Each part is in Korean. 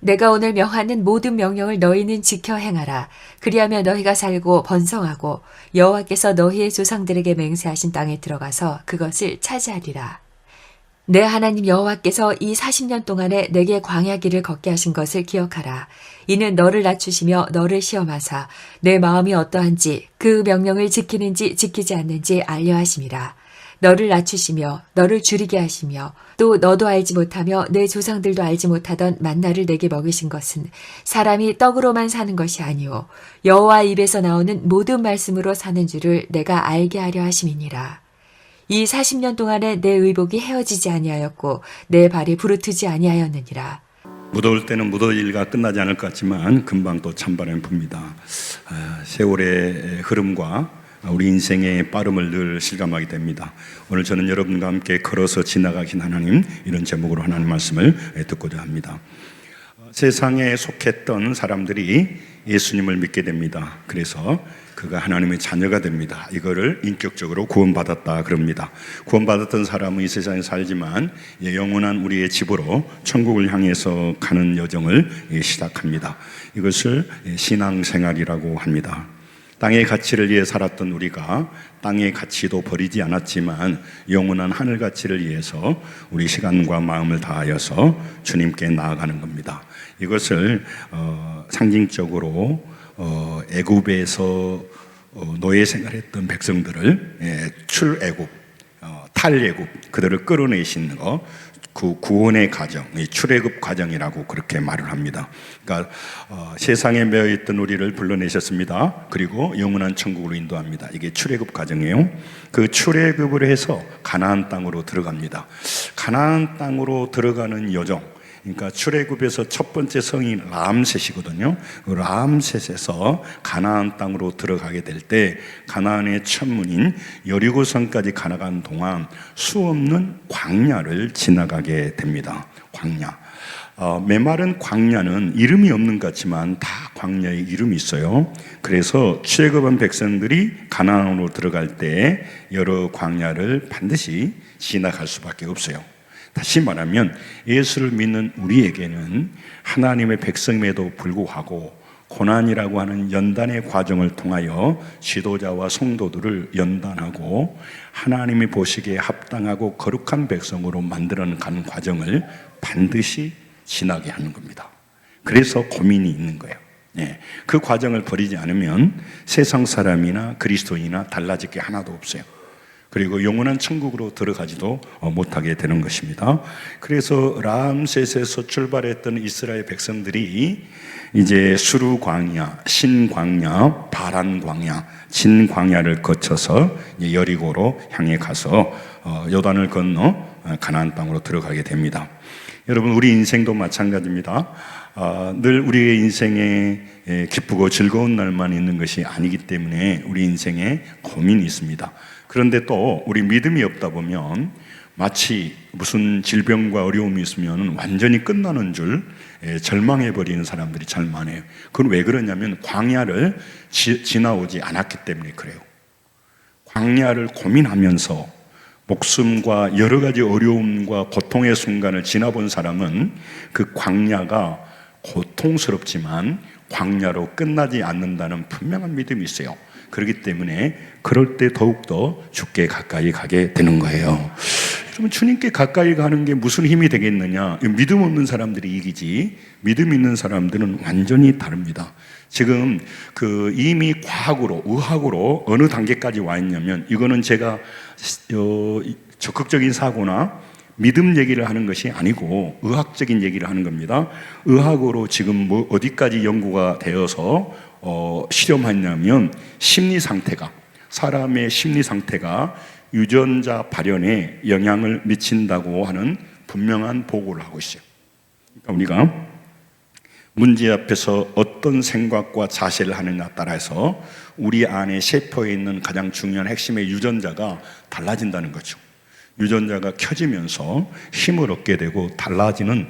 내가 오늘 명하는 모든 명령을 너희는 지켜 행하라. 그리하면 너희가 살고 번성하고 여호와께서 너희의 조상들에게 맹세하신 땅에 들어가서 그것을 차지하리라. 내 하나님 여호와께서 이 40년 동안에 내게 광야 길을 걷게 하신 것을 기억하라. 이는 너를 낮추시며 너를 시험하사 내 마음이 어떠한지 그 명령을 지키는지 지키지 않는지 알려 하심이라. 너를 낮추시며 너를 줄이게 하시며 또 너도 알지 못하며 내 조상들도 알지 못하던 만나를 내게 먹이신 것은 사람이 떡으로만 사는 것이 아니오 여호와 입에서 나오는 모든 말씀으로 사는 줄을 내가 알게 하려 하심이니라. 이 40년 동안에 내 의복이 헤어지지 아니하였고 내 발이 부르트지 아니하였느니라. 무더울 때는 무더위 일가 끝나지 않을 것 같지만 금방 또 찬바람이 붑니다. 세월의 흐름과 우리 인생의 빠름을 늘 실감하게 됩니다. 오늘 저는 여러분과 함께 걸어서 지나가신 하나님, 이런 제목으로 하나님 말씀을 듣고자 합니다. 세상에 속했던 사람들이 예수님을 믿게 됩니다. 그래서 그가 하나님의 자녀가 됩니다. 이거를 인격적으로 구원받았다 그럽니다. 구원받았던 사람은 이 세상에 살지만 영원한 우리의 집으로 천국을 향해서 가는 여정을 시작합니다. 이것을 신앙생활이라고 합니다. 땅의 가치를 위해 살았던 우리가 땅의 가치도 버리지 않았지만 영원한 하늘 가치를 위해서 우리 시간과 마음을 다하여서 주님께 나아가는 겁니다. 이것을 상징적으로 애굽에서 노예 생활했던 백성들을 출애굽, 탈애굽, 그들을 끌어내신 거, 그 구원의 과정, 출애굽 과정이라고 그렇게 말을 합니다. 그러니까 세상에 매여 있던 우리를 불러내셨습니다. 그리고 영원한 천국으로 인도합니다. 이게 출애굽 과정이에요. 그 출애굽을 해서 가나안 땅으로 들어갑니다. 가나안 땅으로 들어가는 여정, 그러니까 출애굽에서 첫 번째 성이 람셋이거든요. 그 람셋에서 가나안 땅으로 들어가게 될 때 가나안의 천문인 여리고성까지 가나가는 동안 수없는 광야를 지나가게 됩니다. 광야. 메마른 광야는 이름이 없는 것 같지만 다 광야의 이름이 있어요. 그래서 출애굽한 백성들이 가나안으로 들어갈 때 여러 광야를 반드시 지나갈 수밖에 없어요. 다시 말하면 예수를 믿는 우리에게는 하나님의 백성임에도 불구하고 고난이라고 하는 연단의 과정을 통하여 지도자와 성도들을 연단하고 하나님이 보시기에 합당하고 거룩한 백성으로 만들어가는 과정을 반드시 지나게 하는 겁니다. 그래서 고민이 있는 거예요. 그 과정을 버리지 않으면 세상 사람이나 그리스도인이나 달라질 게 하나도 없어요. 그리고 영원한 천국으로 들어가지도 못하게 되는 것입니다. 그래서 람셋에서 출발했던 이스라엘 백성들이 이제 수르 광야, 신 광야, 바란 광야, 진 광야를 거쳐서 여리고로 향해 가서 요단을 건너 가나안 땅으로 들어가게 됩니다. 여러분, 우리 인생도 마찬가지입니다. 늘 우리의 인생에 기쁘고 즐거운 날만 있는 것이 아니기 때문에 우리 인생에 고민이 있습니다. 그런데 또 우리 믿음이 없다 보면 마치 무슨 질병과 어려움이 있으면 완전히 끝나는 줄 절망해버리는 사람들이 잘 많아요. 그건 왜 그러냐면 광야를 지나오지 않았기 때문에 그래요. 광야를 고민하면서 목숨과 여러 가지 어려움과 고통의 순간을 지나본 사람은 그 광야가 고통스럽지만 광야로 끝나지 않는다는 분명한 믿음이 있어요. 그렇기 때문에 그럴 때 더욱더 주께 가까이 가게 되는 거예요. 그러면 주님께 가까이 가는 게 무슨 힘이 되겠느냐? 믿음 없는 사람들이 이기지 믿음 있는 사람들은 완전히 다릅니다. 지금 이미 과학으로, 의학으로 어느 단계까지 와 있냐면 이거는 제가 적극적인 사고나 믿음 얘기를 하는 것이 아니고 의학적인 얘기를 하는 겁니다. 의학으로 지금 어디까지 연구가 되어서 실험했냐면 사람의 심리 상태가 유전자 발현에 영향을 미친다고 하는 분명한 보고를 하고 있어요. 그러니까 우리가 문제 앞에서 어떤 생각과 자세를 하느냐에 따라서 우리 안에 세포에 있는 가장 중요한 핵심의 유전자가 달라진다는 거죠. 유전자가 켜지면서 힘을 얻게 되고 달라지는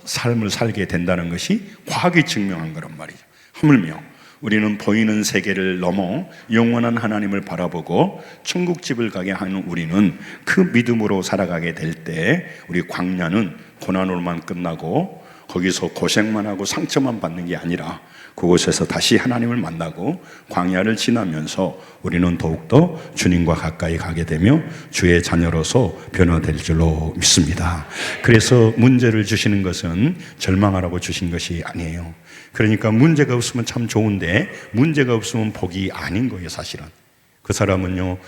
삶을 살게 된다는 것이 과학이 증명한 거란 말이죠. 하물며 우리는 보이는 세계를 넘어 영원한 하나님을 바라보고 천국집을 가게 하는 우리는 그 믿음으로 살아가게 될 때 우리 광야는 고난으로만 끝나고 거기서 고생만 하고 상처만 받는 게 아니라 그곳에서 다시 하나님을 만나고 광야를 지나면서 우리는 더욱더 주님과 가까이 가게 되며 주의 자녀로서 변화될 줄로 믿습니다. 그래서 문제를 주시는 것은 절망하라고 주신 것이 아니에요. 그러니까 문제가 없으면 참 좋은데 문제가 없으면 복이 아닌 거예요. 사실은 그 사람은요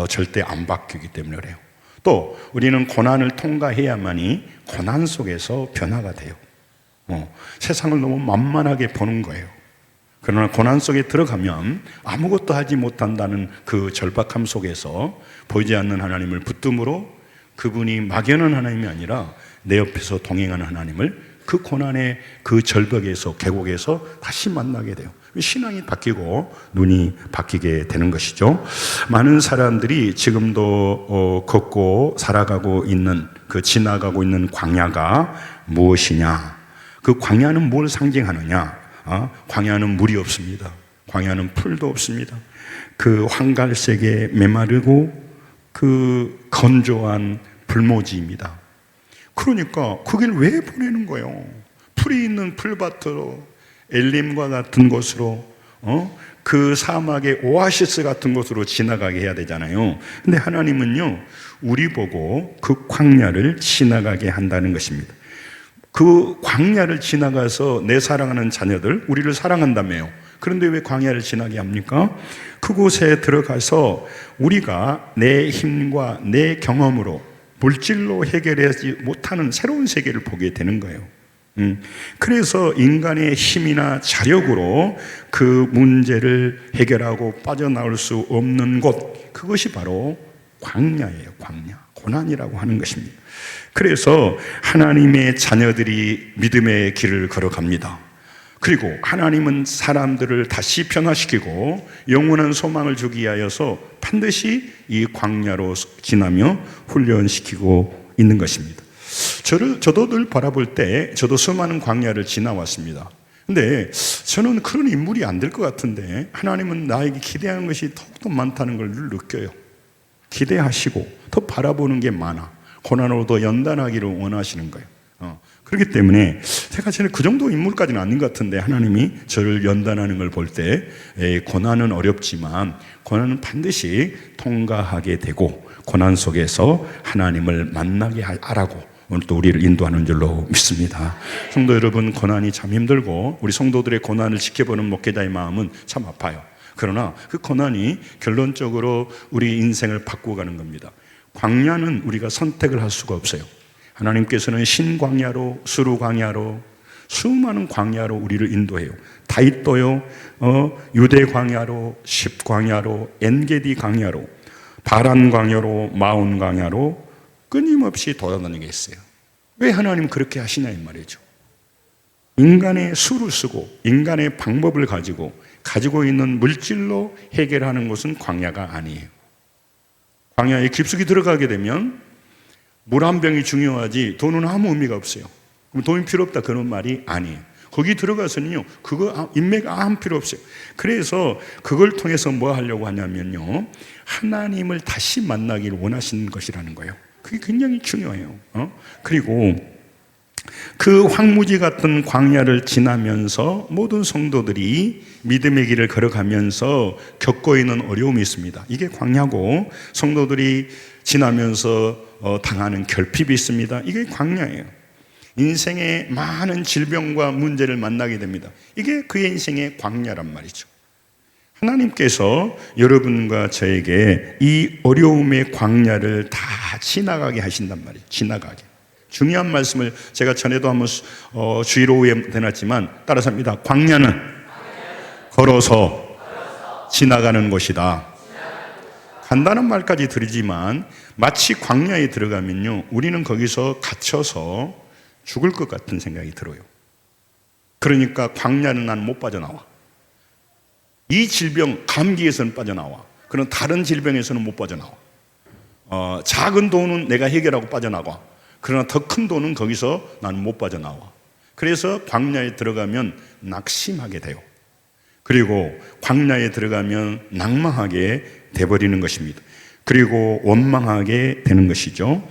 절대 안 바뀌기 때문에 그래요. 또 우리는 고난을 통과해야만이 고난 속에서 변화가 돼요. 세상을 너무 만만하게 보는 거예요. 그러나 고난 속에 들어가면 아무것도 하지 못한다는 그 절박함 속에서 보이지 않는 하나님을 붙듦으로 그분이 막연한 하나님이 아니라 내 옆에서 동행하는 하나님을 그 고난의 그 절벽에서 계곡에서 다시 만나게 돼요. 신앙이 바뀌고 눈이 바뀌게 되는 것이죠. 많은 사람들이 지금도 걷고 살아가고 있는 그 지나가고 있는 광야가 무엇이냐? 그 광야는 뭘 상징하느냐? 광야는 물이 없습니다. 광야는 풀도 없습니다. 그 황갈색에 메마르고 그 건조한 불모지입니다. 그러니까 거길 왜 보내는 거예요? 풀이 있는 풀밭으로 엘림과 같은 곳으로 그 사막의 오아시스 같은 곳으로 지나가게 해야 되잖아요. 근데 하나님은요 우리 보고 그 광야를 지나가게 한다는 것입니다. 그 광야를 지나가서 내 사랑하는 자녀들 우리를 사랑한다며요. 그런데 왜 광야를 지나게 합니까? 그곳에 들어가서 우리가 내 힘과 내 경험으로 물질로 해결하지 못하는 새로운 세계를 보게 되는 거예요. 그래서 인간의 힘이나 자력으로 그 문제를 해결하고 빠져나올 수 없는 곳, 그것이 바로 광야예요. 광야, 고난이라고 하는 것입니다. 그래서 하나님의 자녀들이 믿음의 길을 걸어갑니다. 그리고 하나님은 사람들을 다시 변화시키고 영원한 소망을 주기 위하여서 반드시 이 광야로 지나며 훈련시키고 있는 것입니다. 저도 늘 바라볼 때 저도 수많은 광야를 지나왔습니다. 근데 저는 그런 인물이 안 될 것 같은데 하나님은 나에게 기대하는 것이 더욱더 많다는 걸 늘 느껴요. 기대하시고 더 바라보는 게 많아. 고난으로 더 연단하기를 원하시는 거예요. 그렇기 때문에 제가 그 정도 인물까지는 아닌 것 같은데 하나님이 저를 연단하는 걸 볼 때 고난은 어렵지만 고난은 반드시 통과하게 되고 고난 속에서 하나님을 만나게 하라고 오늘 또 우리를 인도하는 줄로 믿습니다. 성도 여러분, 고난이 참 힘들고 우리 성도들의 고난을 지켜보는 목회자의 마음은 참 아파요. 그러나 그 고난이 결론적으로 우리 인생을 바꾸어가는 겁니다. 광야는 우리가 선택을 할 수가 없어요. 하나님께서는 신광야로, 수루광야로, 수많은 광야로 우리를 인도해요. 다윗도요, 유대 광야로, 십광야로, 엔게디 광야로, 바란 광야로, 마온 광야로 끊임없이 돌아다니게 했어요. 왜 하나님 그렇게 하시냐 이 말이죠. 인간의 수를 쓰고 인간의 방법을 가지고 있는 물질로 해결하는 것은 광야가 아니에요. 광야에 깊숙이 들어가게 되면 물 한 병이 중요하지 돈은 아무 의미가 없어요. 그럼 돈이 필요 없다 그런 말이 아니에요. 거기 들어가서는요 그거 인맥 아무 필요 없어요. 그래서 그걸 통해서 뭐 하려고 하냐면요 하나님을 다시 만나기를 원하시는 것이라는 거예요. 그게 굉장히 중요해요. 그리고 그 황무지 같은 광야를 지나면서 모든 성도들이 믿음의 길을 걸어가면서 겪고 있는 어려움이 있습니다. 이게 광야고 성도들이 지나면서 당하는 결핍이 있습니다. 이게 광야예요. 인생의 많은 질병과 문제를 만나게 됩니다. 이게 그의 인생의 광야란 말이죠. 하나님께서 여러분과 저에게 이 어려움의 광야를 다 지나가게 하신단 말이에요. 지나가게. 중요한 말씀을 제가 전에도 한번 주의로 해놨지만 따라서 합니다. 광야는 걸어서 지나가는 곳이다. 간단한 말까지 드리지만 마치 광야에 들어가면요 우리는 거기서 갇혀서 죽을 것 같은 생각이 들어요. 그러니까 광야는 난 못 빠져나와. 이 질병, 감기에서는 빠져나와. 그런 다른 질병에서는 못 빠져나와. 작은 돈은 내가 해결하고 빠져나와. 그러나 더 큰 돈은 거기서 난 못 빠져나와. 그래서 광야에 들어가면 낙심하게 돼요. 그리고 광야에 들어가면 낭망하게 돼버리는 것입니다. 그리고 원망하게 되는 것이죠.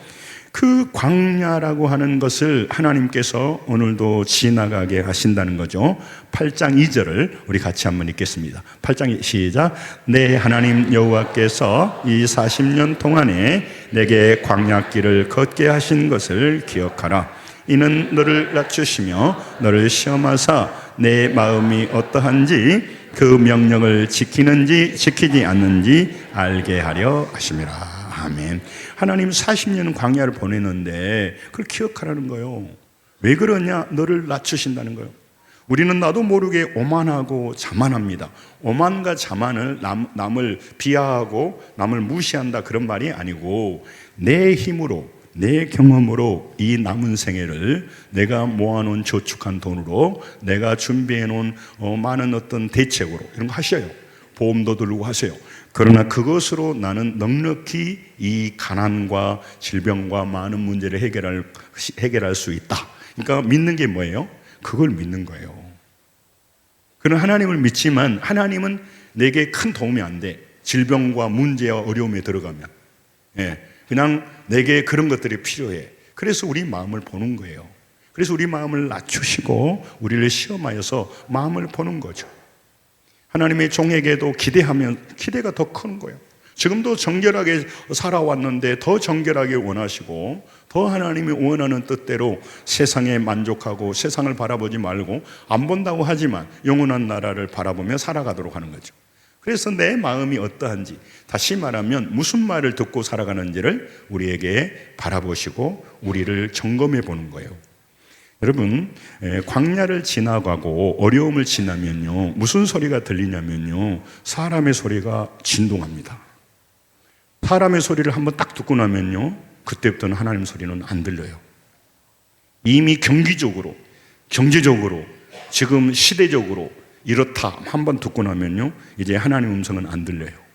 그 광야라고 하는 것을 하나님께서 오늘도 지나가게 하신다는 거죠. 8장 2절을 우리 같이 한번 읽겠습니다. 8장 시작. 내 하나님 여호와께서 이 40년 동안에 내게 광야길을 걷게 하신 것을 기억하라. 이는 너를 낮추시며 너를 시험하사 내 마음이 어떠한지 그 명령을 지키는지 지키지 않는지 알게 하려 하심이라. 아멘. 하나님 40년 광야를 보내는데 그걸 기억하라는 거예요. 왜 그러냐? 너를 낮추신다는 거예요. 우리는 나도 모르게 오만하고 자만합니다. 오만과 자만을 남을 비하하고 남을 무시한다 그런 말이 아니고 내 힘으로 내 경험으로 이 남은 생애를 내가 모아놓은 저축한 돈으로 내가 준비해놓은 많은 어떤 대책으로 이런 거 하셔요. 보험도 들고 하세요. 그러나 그것으로 나는 넉넉히 이 가난과 질병과 많은 문제를 해결할 수 있다. 그러니까 믿는 게 뭐예요? 그걸 믿는 거예요. 그는 하나님을 믿지만 하나님은 내게 큰 도움이 안 돼. 질병과 문제와 어려움에 들어가면. 그냥 내게 그런 것들이 필요해. 그래서 우리 마음을 보는 거예요. 그래서 우리 마음을 낮추시고 우리를 시험하여서 마음을 보는 거죠. 하나님의 종에게도 기대가 더 큰 거예요. 지금도 정결하게 살아왔는데 더 정결하게 원하시고 더 하나님이 원하는 뜻대로 세상에 만족하고 세상을 바라보지 말고 안 본다고 하지만 영원한 나라를 바라보며 살아가도록 하는 거죠. 그래서 내 마음이 어떠한지, 다시 말하면 무슨 말을 듣고 살아가는지를 우리에게 바라보시고 우리를 점검해 보는 거예요. 여러분, 광야를 지나가고 어려움을 지나면요, 무슨 소리가 들리냐면요, 사람의 소리가 진동합니다. 사람의 소리를 한번 딱 듣고 나면요, 그때부터는 하나님 소리는 안 들려요. 이미 경제적으로, 지금 시대적으로 이렇다 한번 듣고 나면요, 이제 하나님 음성은 안 들려요.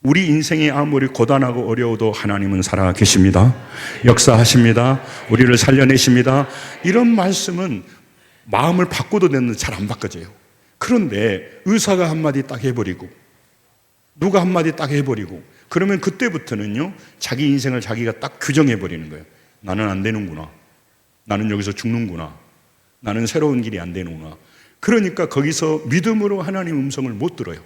우리 인생이 아무리 고단하고 어려워도 하나님은 살아 계십니다. 역사하십니다. 우리를 살려내십니다. 이런 말씀은 마음을 바꿔도 되는데 잘 안 바꿔져요. 그런데 의사가 한마디 딱 해버리고 누가 한마디 딱 해버리고 그러면 그때부터는요, 자기 인생을 자기가 딱 규정해버리는 거예요. 나는 안 되는구나. 나는 여기서 죽는구나. 나는 새로운 길이 안 되는구나. 그러니까 거기서 믿음으로 하나님 음성을 못 들어요.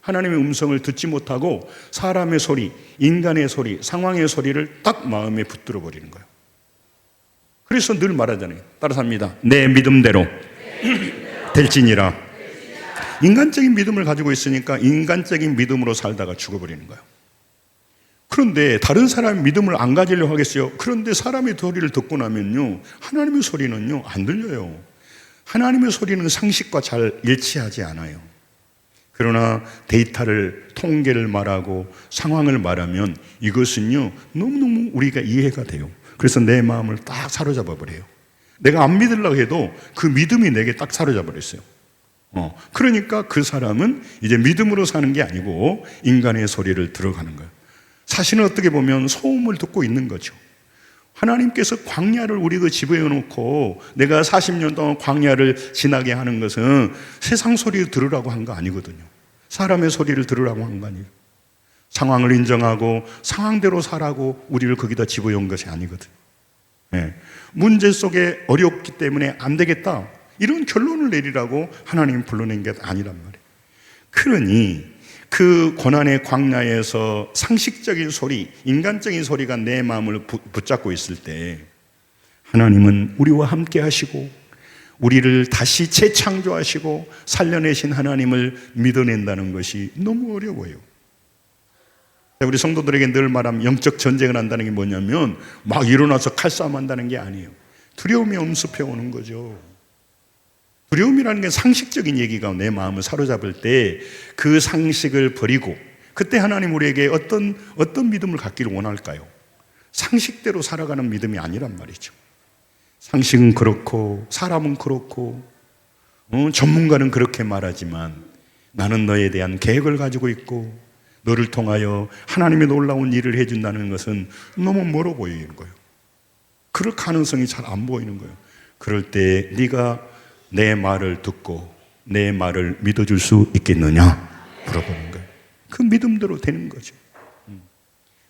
하나님의 음성을 듣지 못하고 사람의 소리, 인간의 소리, 상황의 소리를 딱 마음에 붙들어 버리는 거예요. 그래서 늘 말하잖아요. 따라서 합니다. 내 믿음대로 될지니라. 인간적인 믿음을 가지고 있으니까 인간적인 믿음으로 살다가 죽어버리는 거예요. 그런데 다른 사람의 믿음을 안 가지려고 하겠어요. 그런데 사람의 소리를 듣고 나면요, 하나님의 소리는요 안 들려요. 하나님의 소리는 상식과 잘 일치하지 않아요. 그러나 데이터를, 통계를 말하고 상황을 말하면 이것은요 너무너무 우리가 이해가 돼요. 그래서 내 마음을 딱 사로잡아 버려요. 내가 안 믿으려고 해도 그 믿음이 내게 딱 사로잡아 버렸어요. 그러니까 그 사람은 이제 믿음으로 사는 게 아니고 인간의 소리를 들어가는 거예요. 사실은 어떻게 보면 소음을 듣고 있는 거죠. 하나님께서 광야를 우리가 지배해 놓고 내가 40년 동안 광야를 지나게 하는 것은 세상 소리를 들으라고 한 거 아니거든요. 사람의 소리를 들으라고 한 거 아니에요. 상황을 인정하고 상황대로 살라고 우리를 거기다 집어해 온 것이 아니거든요. 문제 속에 어렵기 때문에 안 되겠다, 이런 결론을 내리라고 하나님이 불러낸 게 아니란 말이에요. 그러니 그 고난의 광야에서 상식적인 소리, 인간적인 소리가 내 마음을 붙잡고 있을 때 하나님은 우리와 함께 하시고 우리를 다시 재창조하시고 살려내신 하나님을 믿어낸다는 것이 너무 어려워요. 우리 성도들에게 늘 말하면 영적 전쟁을 한다는 게 뭐냐면 막 일어나서 칼싸움 한다는 게 아니에요. 두려움이 엄습해 오는 거죠. 두려움이라는 게 상식적인 얘기가 내 마음을 사로잡을 때 그 상식을 버리고, 그때 하나님 우리에게 어떤 믿음을 갖기를 원할까요? 상식대로 살아가는 믿음이 아니란 말이죠. 상식은 그렇고 사람은 그렇고 전문가는 그렇게 말하지만 나는 너에 대한 계획을 가지고 있고 너를 통하여 하나님의 놀라운 일을 해준다는 것은 너무 멀어 보이는 거예요. 그럴 가능성이 잘 안 보이는 거예요. 그럴 때 네가 내 말을 듣고 내 말을 믿어줄 수 있겠느냐 물어보는 거예요. 그 믿음대로 되는 거죠.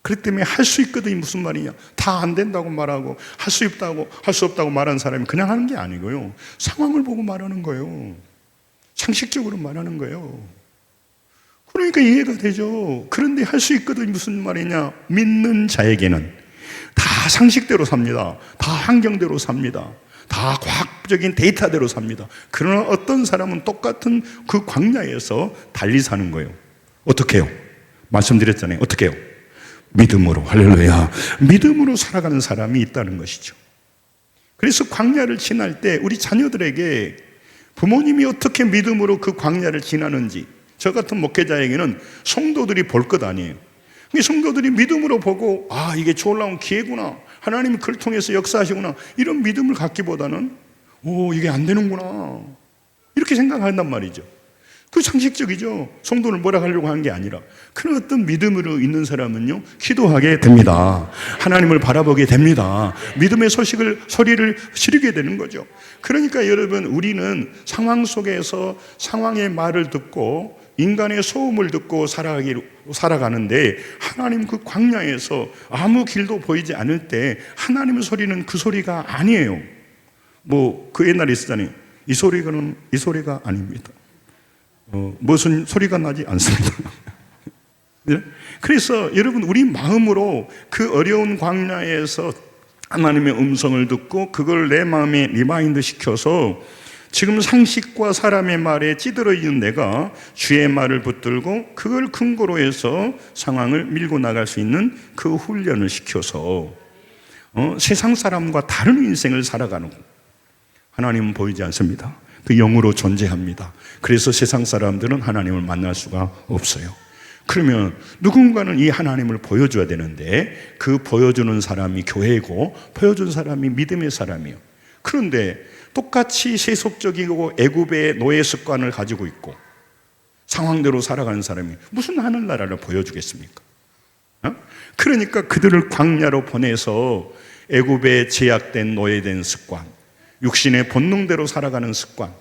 그렇기 때문에 할 수 있거든이 무슨 말이냐? 다 안 된다고 말하고 할 수 있다고 할 수 없다고 말하는 사람이 그냥 하는 게 아니고요. 상황을 보고 말하는 거예요. 상식적으로 말하는 거예요. 그러니까 이해가 되죠. 그런데 할 수 있거든이 무슨 말이냐? 믿는 자에게는 다 상식대로 삽니다. 다 환경대로 삽니다. 다 과학적인 데이터대로 삽니다. 그러나 어떤 사람은 똑같은 그 광야에서 달리 사는 거예요. 어떻게 해요? 말씀드렸잖아요. 어떻게 해요? 믿음으로. 할렐루야. 믿음으로 살아가는 사람이 있다는 것이죠. 그래서 광야를 지날 때 우리 자녀들에게 부모님이 어떻게 믿음으로 그 광야를 지나는지, 저 같은 목회자에게는 성도들이 볼 것 아니에요. 성도들이 믿음으로 보고, 아, 이게 놀라운 기회구나, 하나님이 그를 통해서 역사하시구나, 이런 믿음을 갖기보다는 오, 이게 안 되는구나, 이렇게 생각한단 말이죠. 그 상식적이죠. 성도를 뭐라 하려고 하는 게 아니라. 그런 어떤 믿음으로 있는 사람은요, 기도하게 됩니다. 하나님을 바라보게 됩니다. 믿음의 소리를 지르게 되는 거죠. 그러니까 여러분, 우리는 상황 속에서 상황의 말을 듣고 인간의 소음을 듣고 살아가는데, 하나님 그 광야에서 아무 길도 보이지 않을 때 하나님의 소리는 그 소리가 아니에요. 그 옛날에 있었잖아요. 이 소리가 아닙니다. 무슨 소리가 나지 않습니다. 네? 그래서 여러분, 우리 마음으로 그 어려운 광야에서 하나님의 음성을 듣고 그걸 내 마음에 리마인드 시켜서 지금 상식과 사람의 말에 찌들어 있는 내가 주의 말을 붙들고 그걸 근거로 해서 상황을 밀고 나갈 수 있는 그 훈련을 시켜서 세상 사람과 다른 인생을 살아가는 거. 하나님은 보이지 않습니다. 그 영으로 존재합니다. 그래서 세상 사람들은 하나님을 만날 수가 없어요. 그러면 누군가는 이 하나님을 보여줘야 되는데, 그 보여주는 사람이 교회고 보여준 사람이 믿음의 사람이에요. 그런데 똑같이 세속적이고 애굽의 노예 습관을 가지고 있고 상황대로 살아가는 사람이 무슨 하늘나라를 보여주겠습니까? 그러니까 그들을 광야로 보내서 애굽의 제약된 노예된 습관, 육신의 본능대로 살아가는 습관,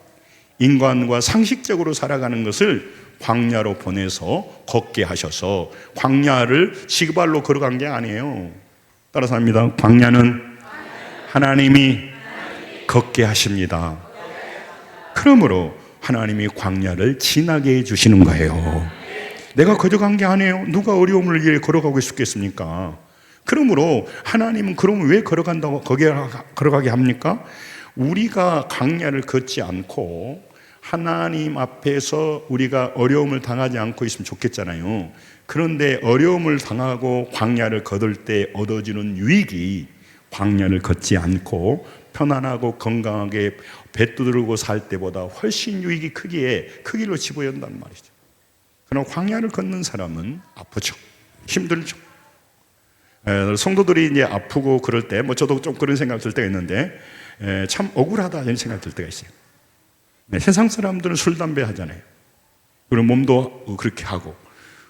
인간과 상식적으로 살아가는 것을 광야로 보내서 걷게 하셔서, 광야를 지그발로 걸어간 게 아니에요. 따라서 합니다. 광야는 하나님이 걷게 하십니다. 그러므로 하나님이 광야를 지나게 해주시는 거예요. 내가 걸어간 게 아니에요. 누가 어려움을 위해 걸어가고 있었겠습니까? 그러므로 하나님은 그러면 왜 걸어가게 합니까? 우리가 광야를 걷지 않고 하나님 앞에서 우리가 어려움을 당하지 않고 있으면 좋겠잖아요. 그런데 어려움을 당하고 광야를 걷을 때 얻어지는 유익이 광야를 걷지 않고 편안하고 건강하게 배 두드리고 살 때보다 훨씬 유익이 크기로 집어연단 말이죠. 그러나 광야를 걷는 사람은 아프죠. 힘들죠. 성도들이 이제 아프고 그럴 때, 저도 좀 그런 생각 들 때가 있는데, 참 억울하다 이런 생각 들 때가 있어요. 세상 사람들은 술, 담배 하잖아요. 그리고 몸도 그렇게 하고,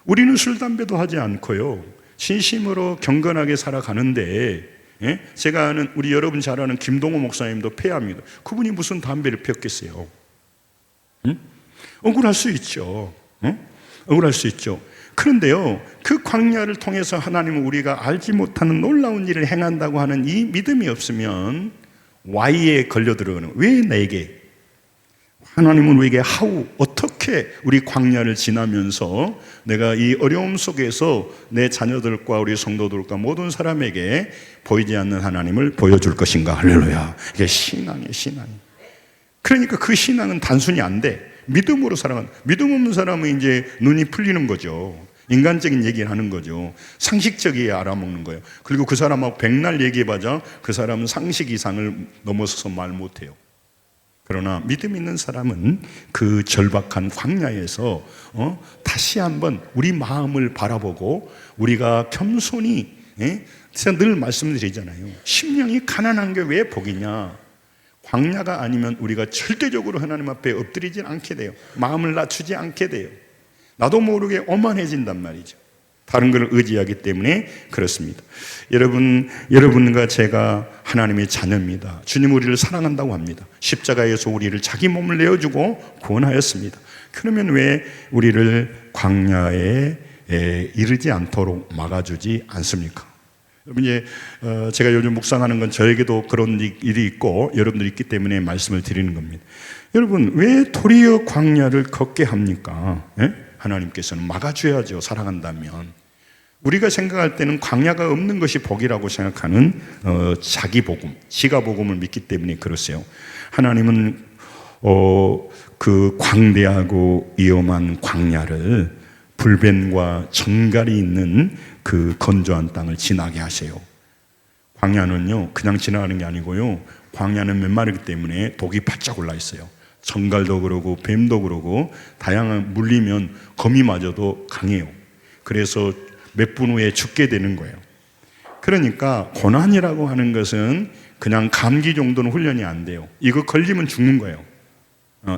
우리는 술, 담배도 하지 않고요, 진심으로 경건하게 살아가는데, 제가 아는, 우리 여러분 잘 아는 김동호 목사님도 폐암이다. 그분이 무슨 담배를 피웠겠어요? 억울할 수 있죠. 억울할 수 있죠. 그런데요, 그 광야를 통해서 하나님은 우리가 알지 못하는 놀라운 일을 행한다고 하는 이 믿음이 없으면 Y에 걸려 들어가는, 왜 내게? 하나님은 우리에게 how, 어떻게 우리 광야를 지나면서 내가 이 어려움 속에서 내 자녀들과 우리 성도들과 모든 사람에게 보이지 않는 하나님을 보여줄 것인가. 할렐루야. 이게 신앙이에요, 신앙. 그러니까 그 신앙은 단순히 안 돼. 믿음으로 살아가는, 믿음 없는 사람은 이제 눈이 풀리는 거죠. 인간적인 얘기를 하는 거죠. 상식적이게 알아먹는 거예요. 그리고 그 사람하고 백날 얘기해봐자 그 사람은 상식 이상을 넘어서서 말 못해요. 그러나 믿음 있는 사람은 그 절박한 광야에서 다시 한번 우리 마음을 바라보고, 우리가 겸손히, 제가 늘 말씀드리잖아요. 심령이 가난한 게 왜 복이냐? 광야가 아니면 우리가 절대적으로 하나님 앞에 엎드리지 않게 돼요. 마음을 낮추지 않게 돼요. 나도 모르게 오만해진단 말이죠. 다른 걸 의지하기 때문에 그렇습니다. 여러분과 제가 하나님의 자녀입니다. 주님 우리를 사랑한다고 합니다. 십자가에서 우리를 자기 몸을 내어주고 구원하였습니다. 그러면 왜 우리를 광야에 이르지 않도록 막아주지 않습니까? 여러분, 이제 제가 요즘 묵상하는 건 저에게도 그런 일이 있고 여러분들이 있기 때문에 말씀을 드리는 겁니다. 여러분, 왜 도리어 광야를 걷게 합니까? 하나님께서는 막아줘야죠, 살아간다면. 우리가 생각할 때는 광야가 없는 것이 복이라고 생각하는 자기 복음, 지가 복음을 믿기 때문에 그러세요. 하나님은 그 광대하고 위험한 광야를 불뱀과 정갈이 있는 그 건조한 땅을 지나게 하세요. 광야는요, 그냥 지나가는 게 아니고요, 광야는 메마르기 때문에 독이 바짝 올라 있어요. 정갈도 그러고 뱀도 그러고 다양한 물리면 거미마저도 강해요. 그래서 몇 분 후에 죽게 되는 거예요. 그러니까 고난이라고 하는 것은 그냥 감기 정도는 훈련이 안 돼요. 이거 걸리면 죽는 거예요.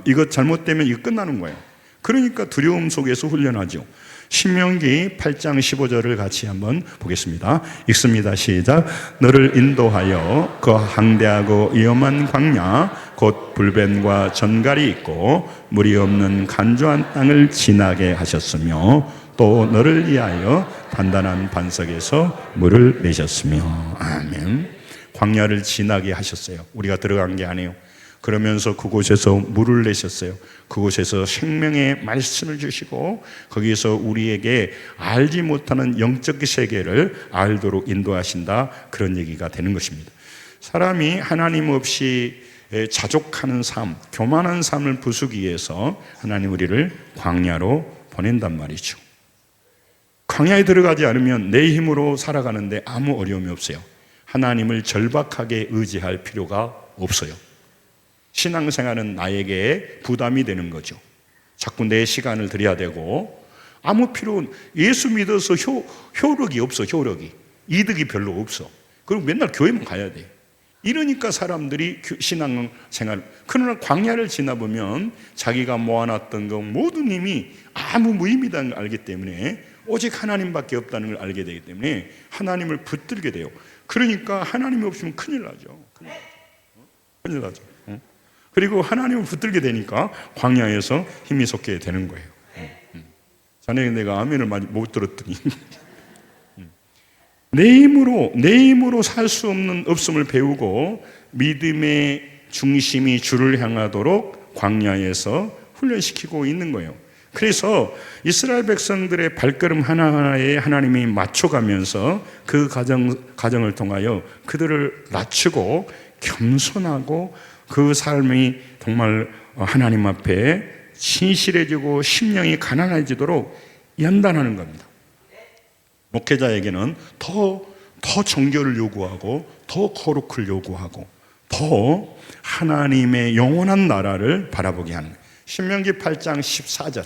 이거 잘못되면 이거 끝나는 거예요. 그러니까 두려움 속에서 훈련하죠. 신명기 8장 15절을 같이 한번 보겠습니다. 읽습니다. 시작. 너를 인도하여 그 항대하고 위험한 광야 곧 불뱀과 전갈이 있고 물이 없는 간조한 땅을 지나게 하셨으며 또 너를 위하여 단단한 반석에서 물을 내셨으며. 아멘. 광야를 지나게 하셨어요. 우리가 들어간 게 아니에요. 그러면서 그곳에서 물을 내셨어요. 그곳에서 생명의 말씀을 주시고 거기에서 우리에게 알지 못하는 영적 세계를 알도록 인도하신다, 그런 얘기가 되는 것입니다. 사람이 하나님 없이 자족하는 삶, 교만한 삶을 부수기 위해서 하나님 우리를 광야로 보낸단 말이죠. 광야에 들어가지 않으면 내 힘으로 살아가는데 아무 어려움이 없어요. 하나님을 절박하게 의지할 필요가 없어요. 신앙생활은 나에게 부담이 되는 거죠. 자꾸 내 시간을 들여야 되고, 아무 필요, 예수 믿어서 효력이 없어. 효력이, 이득이 별로 없어. 그리고 맨날 교회만 가야 돼. 이러니까 사람들이 신앙생활, 그러나 광야를 지나보면 자기가 모아놨던 그 모든 힘이 아무 무의미다는 걸 알기 때문에, 오직 하나님밖에 없다는 걸 알게 되기 때문에 하나님을 붙들게 돼요. 그러니까 하나님이 없으면 큰일 나죠. 큰일 나죠. 그리고 하나님을 붙들게 되니까 광야에서 힘이 솟게 되는 거예요. 자네, 내가 아멘을 많이 못 들었더니 내 힘으로 살 수 없음을 배우고 믿음의 중심이 주를 향하도록 광야에서 훈련시키고 있는 거예요. 그래서 이스라엘 백성들의 발걸음 하나하나에 하나님이 맞춰가면서 그 과정을 통하여 그들을 낮추고 겸손하고 그 삶이 정말 하나님 앞에 신실해지고 심령이 가난해지도록 연단하는 겁니다. 목회자에게는 더 정결을 요구하고 더 거룩을 요구하고 더 하나님의 영원한 나라를 바라보게 하는 거예요. 신명기 8장 14절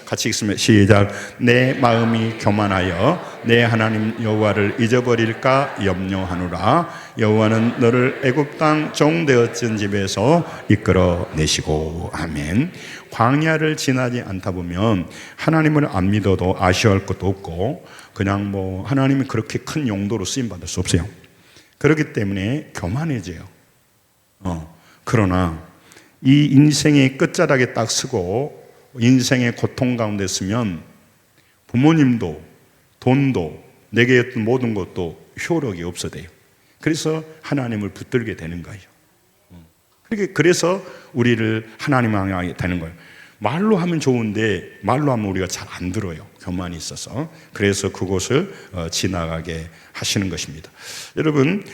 같이 읽습니다. 시작. 내 마음이 교만하여 내 하나님 여호와를 잊어버릴까 염려하노라. 여호와는 너를 애굽 땅 종되었던 집에서 이끌어 내시고. 아멘. 광야를 지나지 않다 보면 하나님을 안 믿어도 아쉬워할 것도 없고, 그냥 하나님이 그렇게 큰 용도로 쓰임 받을 수 없어요. 그렇기 때문에 교만해져요. 그러나 이 인생의 끝자락에 딱 서고 인생의 고통 가운데 있으면 부모님도 돈도 내게 했던 모든 것도 효력이 없어져요. 그래서 하나님을 붙들게 되는 거예요. 그래서 우리를 하나님 향하게 되는 거예요. 말로 하면 좋은데 말로 하면 우리가 잘 안 들어요. 교만이 있어서. 그래서 그곳을 지나가게 하시는 것입니다. 여러분,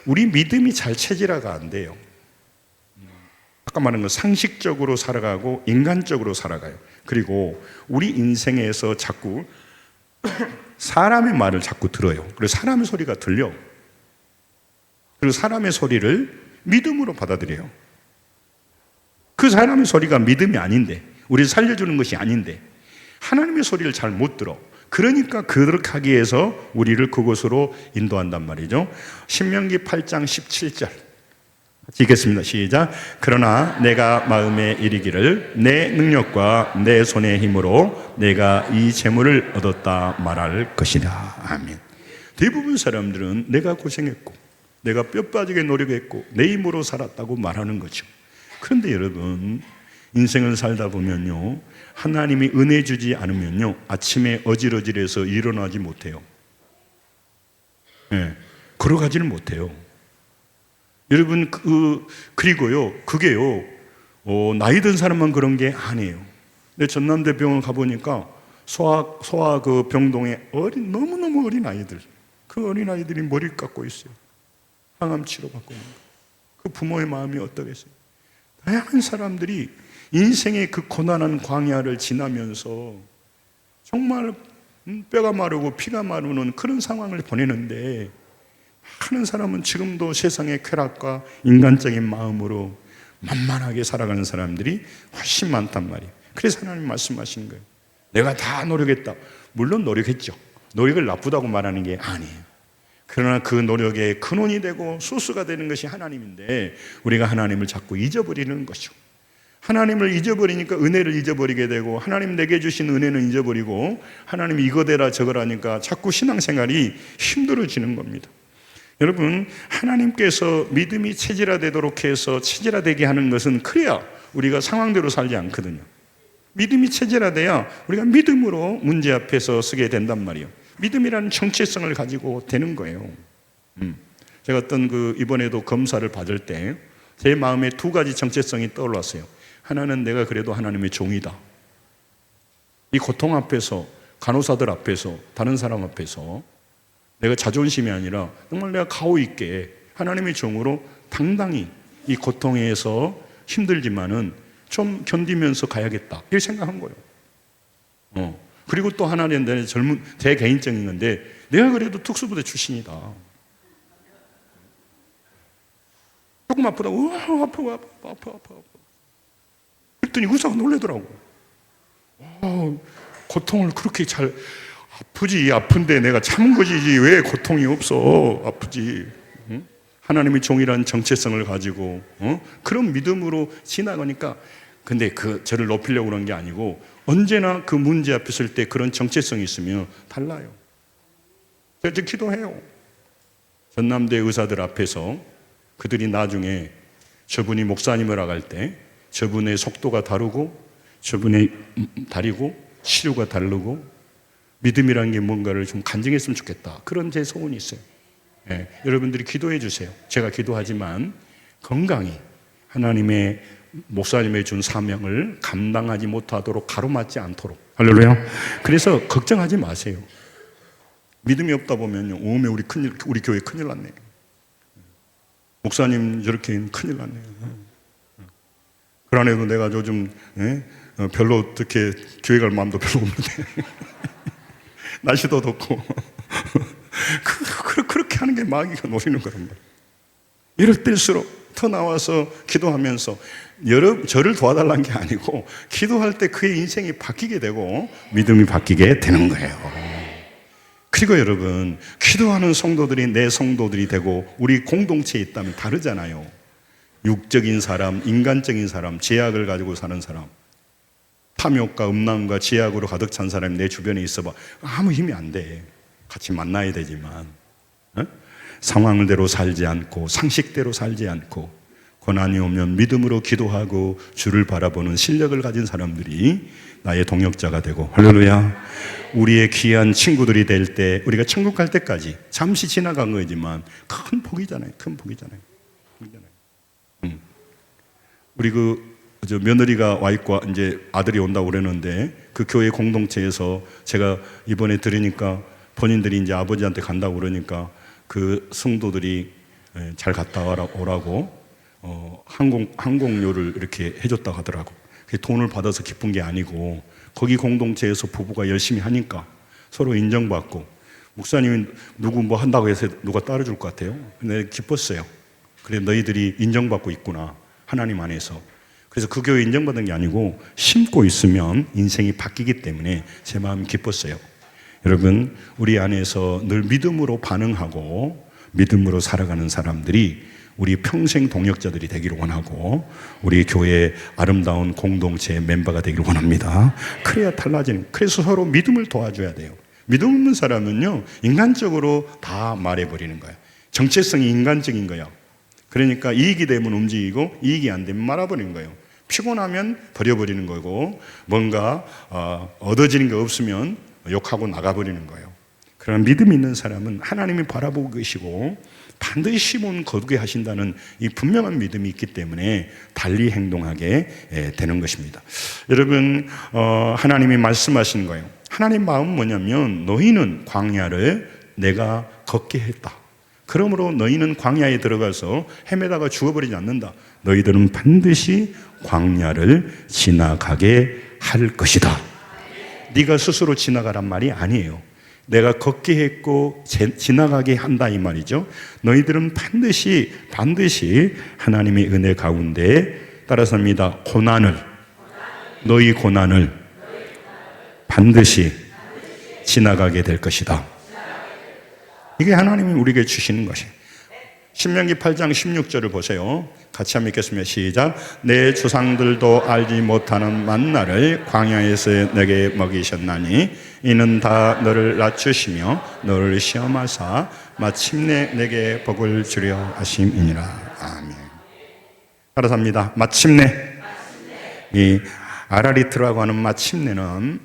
우리 믿음이 잘 체질화가 안 돼요. 아까 말한 건 상식적으로 살아가고 인간적으로 살아가요. 그리고 우리 인생에서 자꾸 사람의 말을 자꾸 들어요. 그리고 사람의 소리가 들려. 그리고 사람의 소리를 믿음으로 받아들여요. 그 사람의 소리가 믿음이 아닌데, 우리를 살려주는 것이 아닌데 하나님의 소리를 잘 못 들어. 그러니까 그렇게 하기 위해서 우리를 그곳으로 인도한단 말이죠. 신명기 8장 17절 읽겠습니다. 시작. 그러나 내가 마음에 이르기를 내 능력과 내 손의 힘으로 내가 이 재물을 얻었다 말할 것이다. 아멘. 대부분 사람들은 내가 고생했고 내가 뼈 빠지게 노력했고 내 힘으로 살았다고 말하는 거죠. 그런데 여러분, 인생을 살다 보면요, 하나님이 은혜 주지 않으면요, 아침에 어질어질해서 일어나지 못해요. 네, 걸어가지는 못해요. 여러분, 그리고요, 그게요, 나이 든 사람만 그런 게 아니에요. 내 전남대 병원 가보니까 소아 그 병동에 너무너무 어린 아이들, 그 어린 아이들이 머리를 깎고 있어요. 항암 치료 받고 있는 거. 그 부모의 마음이 어떠겠어요? 다양한 사람들이 인생의 그 고난한 광야를 지나면서 정말 뼈가 마르고 피가 마르는 그런 상황을 보내는데, 많은 사람은 지금도 세상의 쾌락과 인간적인 마음으로 만만하게 살아가는 사람들이 훨씬 많단 말이에요. 그래서 하나님 말씀하신 거예요. 내가 다 노력했다. 물론 노력했죠. 노력을 나쁘다고 말하는 게 아니에요. 그러나 그 노력의 근원이 되고 소스가 되는 것이 하나님인데, 우리가 하나님을 자꾸 잊어버리는 것이죠. 하나님을 잊어버리니까 은혜를 잊어버리게 되고, 하나님 내게 주신 은혜는 잊어버리고, 하나님이 이거대라 저거라니까 자꾸 신앙생활이 힘들어지는 겁니다. 여러분, 하나님께서 믿음이 체질화되도록 해서 체질화되게 하는 것은 그래야 우리가 상황대로 살지 않거든요. 믿음이 체질화돼야 우리가 믿음으로 문제 앞에서 서게 된단 말이에요. 믿음이라는 정체성을 가지고 되는 거예요. 제가 이번에도 검사를 받을 때 제 마음에 두 가지 정체성이 떠올랐어요. 하나는 내가 그래도 하나님의 종이다. 이 고통 앞에서, 간호사들 앞에서, 다른 사람 앞에서 내가 자존심이 아니라 정말 내가 가오 있게 하나님의 종으로 당당히 이 고통에서 힘들지만은 좀 견디면서 가야겠다, 이렇게 생각한 거예요. 그리고 또 하나는 제 개인적인 건데, 내가 그래도 특수부대 출신이다. 조금 아프다고, 아파. 그랬더니 의사가 놀라더라고. 고통을 그렇게 잘, 아프지, 아픈데 내가 참은 거지, 왜 고통이 없어, 아프지. 응? 하나님의 종이라는 정체성을 가지고 그런 믿음으로 지나가니까, 근데 저를 높이려고 그런 게 아니고, 언제나 그 문제 앞에 설 때 그런 정체성이 있으면 달라요. 그래서 기도해요. 전남대 의사들 앞에서 그들이 나중에 저분이 목사님을 나갈 때 저분의 속도가 다르고, 저분의 다르고, 치료가 다르고, 믿음이라는 게 뭔가를 좀 간증했으면 좋겠다, 그런 제 소원이 있어요. 예, 여러분들이 기도해 주세요. 제가 기도하지만 건강히 하나님의 목사님의 준 사명을 감당하지 못하도록 가로막지 않도록. 할렐루야. 그래서 걱정하지 마세요. 믿음이 없다 보면요, 오메 우리 교회 큰일 났네. 목사님 저렇게 큰일 났네. 그러네도 내가 요즘 별로 어떻게 교회 갈 마음도 별로 없는데 날씨도 덥고 그렇게 하는 게 마귀가 노리는 거란 말이에요. 이럴 때일수록 더 나와서 기도하면서 저를 도와달라는 게 아니고, 기도할 때 그의 인생이 바뀌게 되고 믿음이 바뀌게 되는 거예요. 그리고 여러분, 기도하는 성도들이 내 성도들이 되고 우리 공동체에 있다면 다르잖아요. 육적인 사람, 인간적인 사람, 제약을 가지고 사는 사람, 탐욕과 음란과 제약으로 가득 찬 사람이 내 주변에 있어봐 아무 힘이 안 돼. 같이 만나야 되지만 상황대로 살지 않고, 상식대로 살지 않고, 고난이 오면 믿음으로 기도하고 주를 바라보는 실력을 가진 사람들이 나의 동역자가 되고, 할렐루야. 우리의 귀한 친구들이 될 때, 우리가 천국 갈 때까지 잠시 지나간 거지만 큰 복이잖아요. 큰 복이잖아요. 우리 며느리가 와 있고 이제 아들이 온다고 그러는데, 그 교회 공동체에서 제가 이번에 들으니까 본인들이 이제 아버지한테 간다고 그러니까 그 성도들이 잘 갔다 오라고 항공료를 이렇게 해줬다고 하더라고. 돈을 받아서 기쁜 게 아니고, 거기 공동체에서 부부가 열심히 하니까 서로 인정받고, 목사님이 누구 뭐 한다고 해서 누가 따라줄 것 같아요? 근데 기뻤어요. 그래, 너희들이 인정받고 있구나, 하나님 안에서. 그래서 그 교회 인정받은 게 아니고 심고 있으면 인생이 바뀌기 때문에 제 마음이 기뻤어요. 여러분, 우리 안에서 늘 믿음으로 반응하고 믿음으로 살아가는 사람들이 우리 평생 동역자들이 되기를 원하고, 우리 교회의 아름다운 공동체의 멤버가 되기를 원합니다. 그래야 달라지는. 그래서 서로 믿음을 도와줘야 돼요. 믿음 없는 사람은요, 인간적으로 다 말해버리는 거예요. 정체성이 인간적인 거예요. 그러니까 이익이 되면 움직이고 이익이 안 되면 말아버리는 거예요. 피곤하면 버려버리는 거고, 뭔가 얻어지는 게 없으면 욕하고 나가버리는 거예요. 그러나 믿음 있는 사람은 하나님이 바라보고 계시고 반드시 심은 거두게 하신다는 이 분명한 믿음이 있기 때문에 달리 행동하게 되는 것입니다. 여러분, 하나님이 말씀하시는 거예요. 하나님 마음은 뭐냐면 너희는 광야를 내가 걷게 했다. 그러므로 너희는 광야에 들어가서 헤매다가 죽어버리지 않는다. 너희들은 반드시 광야를 지나가게 할 것이다. 네가 스스로 지나가란 말이 아니에요. 내가 걷게 했고 지나가게 한다 이 말이죠. 너희들은 반드시 하나님의 은혜 가운데 따라서입니다. 너희 고난을 반드시 지나가게 될 것이다. 이게 하나님이 우리에게 주시는 것이에요. 신명기 8장 16절을 보세요. 같이 한번 읽겠습니다. 시작. 내 조상들도 알지 못하는 만나를 광야에서 내게 먹이셨나니 이는 다 너를 낮추시며 너를 시험하사 마침내 내게 복을 주려 하심이니라. 아멘. 따라서입니다. 마침내. 이 아라리트라고 하는 마침내는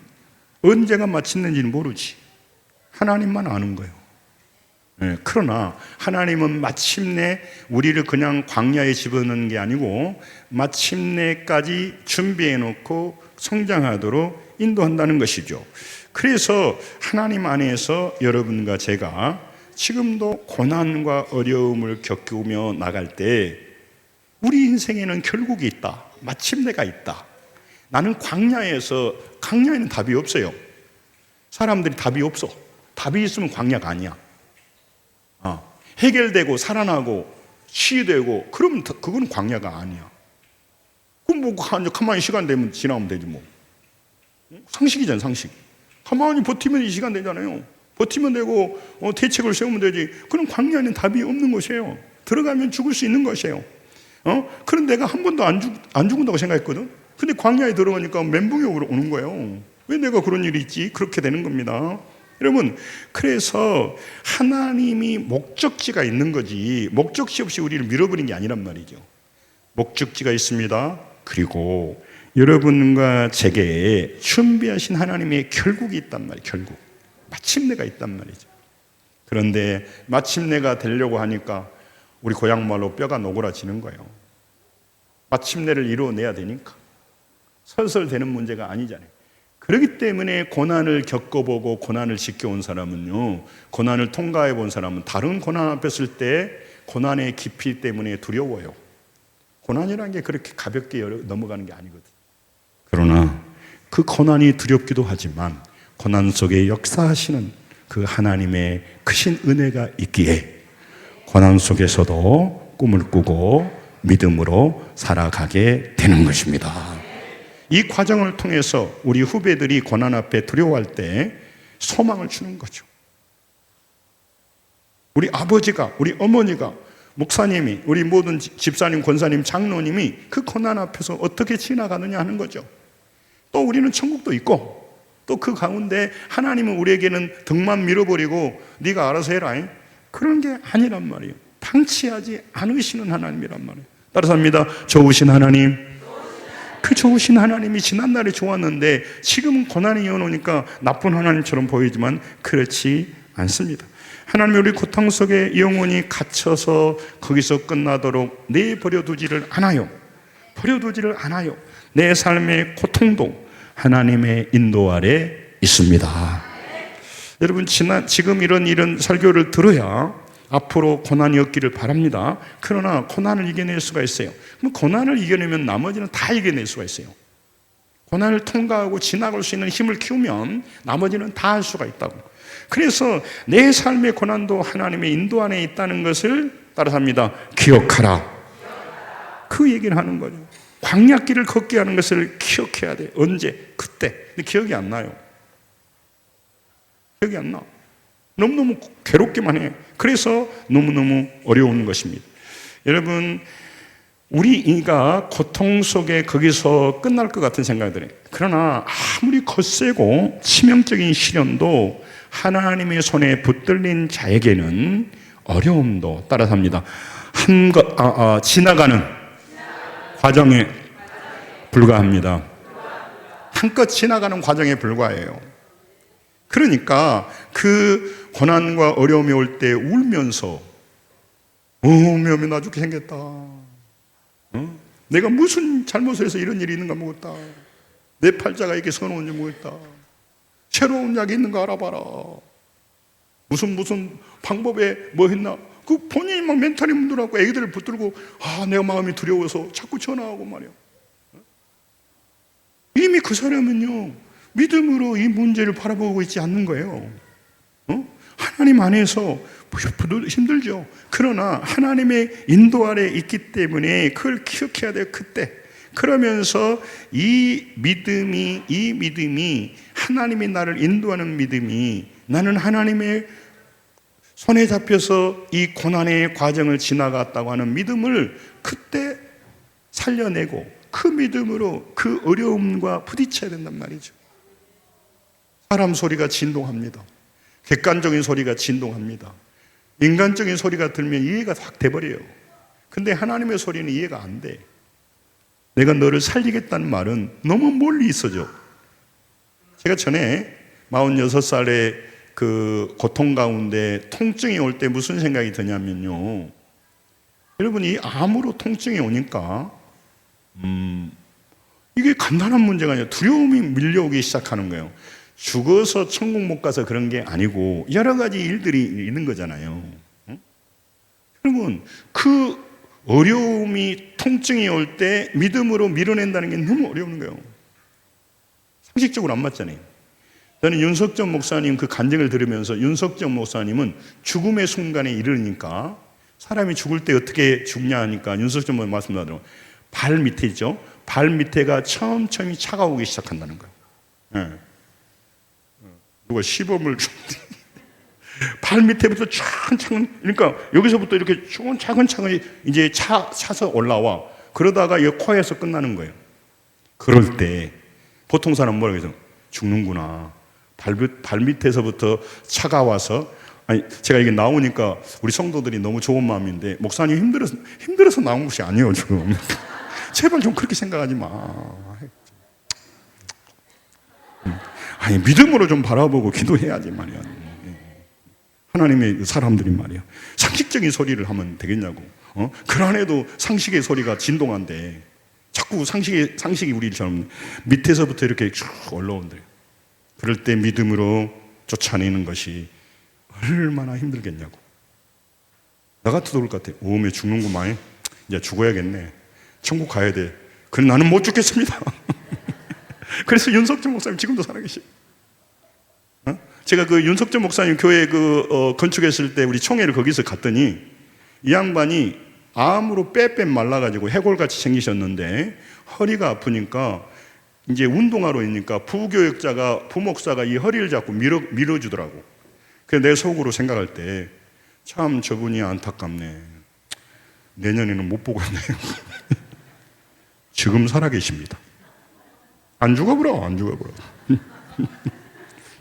언제가 마침내인지는 모르지. 하나님만 아는 거예요. 그러나 하나님은 마침내 우리를 그냥 광야에 집어넣는 게 아니고 마침내까지 준비해 놓고 성장하도록 인도한다는 것이죠. 그래서 하나님 안에서 여러분과 제가 지금도 고난과 어려움을 겪으며 나갈 때 우리 인생에는 결국이 있다. 마침내가 있다. 나는 광야에는 답이 없어요. 사람들이 답이 없어. 답이 있으면 광야가 아니야. 해결되고 살아나고 치유되고 그러면 그건 광야가 아니야. 그럼 뭐 가만히 시간 되면 지나면 되지 뭐. 상식이잖아, 상식. 가만히 버티면 이 시간 되잖아요. 버티면 되고 대책을 세우면 되지. 그럼 광야는 답이 없는 것이에요. 들어가면 죽을 수 있는 것이에요. 그런 내가 한 번도 안 죽는다고 생각했거든. 근데 광야에 들어가니까 멘붕이 오는 거예요. 왜 내가 그런 일이 있지? 그렇게 되는 겁니다. 여러분, 그래서 하나님이 목적지가 있는 거지 목적지 없이 우리를 밀어버린 게 아니란 말이죠. 목적지가 있습니다. 그리고 여러분과 제게 준비하신 하나님의 결국이 있단 말이에요. 결국 마침내가 있단 말이죠. 그런데 마침내가 되려고 하니까 우리 고향 말로 뼈가 노그라지는 거예요. 마침내를 이루어내야 되니까. 설설 되는 문제가 아니잖아요. 그렇기 때문에 고난을 겪어보고 고난을 지켜온 사람은요, 고난을 통과해 본 사람은 다른 고난 앞에 설 때 고난의 깊이 때문에 두려워요. 고난이라는 게 그렇게 가볍게 넘어가는 게 아니거든. 그러나 그 고난이 두렵기도 하지만 고난 속에 역사하시는 그 하나님의 크신 은혜가 있기에 고난 속에서도 꿈을 꾸고 믿음으로 살아가게 되는 것입니다. 이 과정을 통해서 우리 후배들이 고난 앞에 두려워할 때 소망을 주는 거죠. 우리 아버지가, 우리 어머니가, 목사님이, 우리 모든 집사님, 권사님, 장로님이 그 고난 앞에서 어떻게 지나가느냐 하는 거죠. 또 우리는 천국도 있고 또 그 가운데 하나님은 우리에게는 등만 밀어버리고 네가 알아서 해라, 그런 게 아니란 말이에요. 방치하지 않으시는 하나님이란 말이에요. 따라서 합니다. 좋으신 하나님, 그 좋으신 하나님이 지난날에 좋았는데 지금은 고난이 이어오니까 나쁜 하나님처럼 보이지만 그렇지 않습니다. 하나님이 우리 고통 속에 영원히 갇혀서 거기서 끝나도록 내버려두지를 않아요. 버려두지를 않아요. 내 삶의 고통도 하나님의 인도 아래 있습니다. 여러분, 지금 이런 설교를 들어야 앞으로 고난이 없기를 바랍니다. 그러나 고난을 이겨낼 수가 있어요. 그럼 고난을 이겨내면 나머지는 다 이겨낼 수가 있어요. 고난을 통과하고 지나갈 수 있는 힘을 키우면 나머지는 다 할 수가 있다고. 그래서 내 삶의 고난도 하나님의 인도 안에 있다는 것을 따라서 합니다. 기억하라. 그 얘기를 하는 거죠. 광야길을 걷게 하는 것을 기억해야 돼. 언제? 그때. 근데 기억이 안 나요. 기억이 안 나. 너무너무 괴롭기만 해. 그래서 너무너무 어려운 것입니다. 여러분, 우리가 고통 속에 거기서 끝날 것 같은 생각이 들어요. 그러나 아무리 거세고 치명적인 시련도 하나님의 손에 붙들린 자에게는 어려움도 따라서 합니다. 지나가는 과정에 불과합니다. 한껏 지나가는 과정에 불과해요. 그러니까 그 고난과 어려움이 올 때 울면서 명이 나 죽게 생겼다. 내가 무슨 잘못을 해서 이런 일이 있는가 모르겠다. 내 팔자가 이렇게 서러운지 모르겠다. 새로운 약이 있는가 알아봐라. 무슨 방법에 뭐 했나. 그 본인이 막 멘탈이 문드러갖고 애기들을 붙들고 내가 마음이 두려워서 자꾸 전화하고 말이야. 이미 그 사람은요 믿음으로 이 문제를 바라보고 있지 않는 거예요. 하나님 안에서 힘들죠. 그러나 하나님의 인도 아래 있기 때문에 그걸 기억해야 돼요. 그때 그러면서 이 믿음이 하나님이 나를 인도하는 믿음이, 나는 하나님의 손에 잡혀서 이 고난의 과정을 지나갔다고 하는 믿음을 그때 살려내고 그 믿음으로 그 어려움과 부딪혀야 된단 말이죠. 사람 소리가 진동합니다. 객관적인 소리가 진동합니다. 인간적인 소리가 들면 이해가 확 돼버려요. 근데 하나님의 소리는 이해가 안 돼. 내가 너를 살리겠다는 말은 너무 멀리 있어져. 제가 전에 46살에 그 고통 가운데 통증이 올 때 무슨 생각이 드냐면요, 여러분이 암으로 통증이 오니까 이게 간단한 문제가 아니라 두려움이 밀려오기 시작하는 거예요. 죽어서 천국 못 가서 그런 게 아니고 여러 가지 일들이 있는 거잖아요. 여러분, 그 어려움이, 통증이 올 때 믿음으로 밀어낸다는 게 너무 어려운 거예요. 상식적으로 안 맞잖아요. 저는 윤석전 목사님 그 간증을 들으면서, 윤석전 목사님은 죽음의 순간에 이르니까, 사람이 죽을 때 어떻게 죽냐 하니까 윤석전 목사님 말씀하더라고요. 발 밑에 있죠. 발 밑에가 천천히 차가우기 시작한다는 거예요. 네. 누가 시범을 발 밑에부터 차근차근, 그러니까 여기서부터 이렇게 차근차근히 이제 차서 올라와. 그러다가 이 코에서 끝나는 거예요. 그럴 때 보통 사람 뭐라고 해서 죽는구나. 발 밑에서부터 차가워서, 아니 제가 이게 나오니까 우리 성도들이 너무 좋은 마음인데, 목사님 힘들어서 나온 것이 아니에요 지금. 제발 좀 그렇게 생각하지 마. 아니 믿음으로 좀 바라보고 기도해야지 말이야. 하나님의 사람들이 말이야, 상식적인 소리를 하면 되겠냐고. 그 안에도 상식의 소리가 진동한데 자꾸 상식이 우리처럼 밑에서부터 이렇게 쭉 올라온대요. 그럴 때 믿음으로 쫓아내는 것이 얼마나 힘들겠냐고. 나 같아도 그럴 것 같아. 오메 죽는구만. 이제 죽어야겠네. 천국 가야 돼. 그래 나는 못 죽겠습니다. 그래서 윤석준 목사님 지금도 살아계시. 제가 그 윤석준 목사님 교회 건축했을 때 우리 총회를 거기서 갔더니 이 양반이 암으로 빼빼 말라가지고 해골같이 생기셨는데 허리가 아프니까 이제 운동하러 있으니까 부목사가 이 허리를 잡고 밀어주더라고. 그래서 내 속으로 생각할 때 참 저분이 안타깝네. 내년에는 못 보겠네요. 지금 살아계십니다. 안 죽어버려.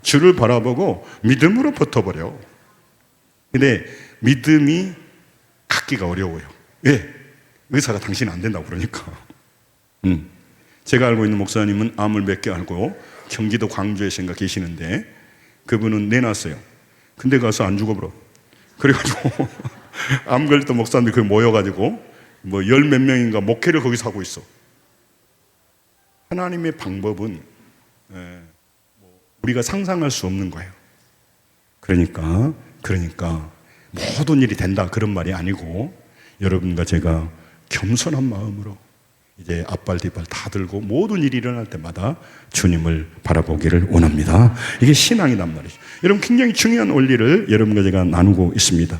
주를 바라보고 믿음으로 버텨버려. 근데 믿음이 갖기가 어려워요. 왜? 의사가 당신 안 된다고 그러니까. 제가 알고 있는 목사님은 암을 몇 개 앓고 경기도 광주에 계시는데 그분은 내놨어요. 근데 가서 안 죽어버려. 그래가지고 암 걸렸던 목사님들이 거기 모여가지고 뭐 열 몇 명인가 목회를 거기서 하고 있어. 하나님의 방법은 우리가 상상할 수 없는 거예요. 그러니까 모든 일이 된다 그런 말이 아니고, 여러분과 제가 겸손한 마음으로 이제 앞발 뒷발 다 들고 모든 일이 일어날 때마다 주님을 바라보기를 원합니다. 이게 신앙이란 말이죠. 여러분, 굉장히 중요한 원리를 여러분과 제가 나누고 있습니다.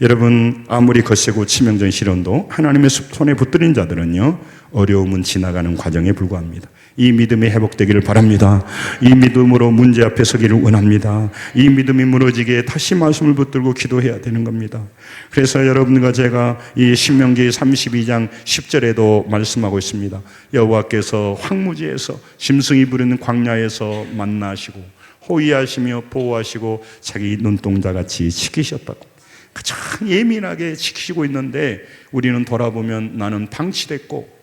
여러분, 아무리 거세고 치명적인 시련도 하나님의 손에 붙들린 자들은요, 어려움은 지나가는 과정에 불과합니다. 이 믿음이 회복되기를 바랍니다. 이 믿음으로 문제 앞에 서기를 원합니다. 이 믿음이 무너지게 다시 말씀을 붙들고 기도해야 되는 겁니다. 그래서 여러분과 제가 이 신명기 32장 10절에도 말씀하고 있습니다. 여호와께서 황무지에서 짐승이 부르는 광야에서 만나시고 호위하시며 보호하시고 자기 눈동자같이 지키셨다고. 가장 예민하게 지키시고 있는데 우리는 돌아보면 나는 방치됐고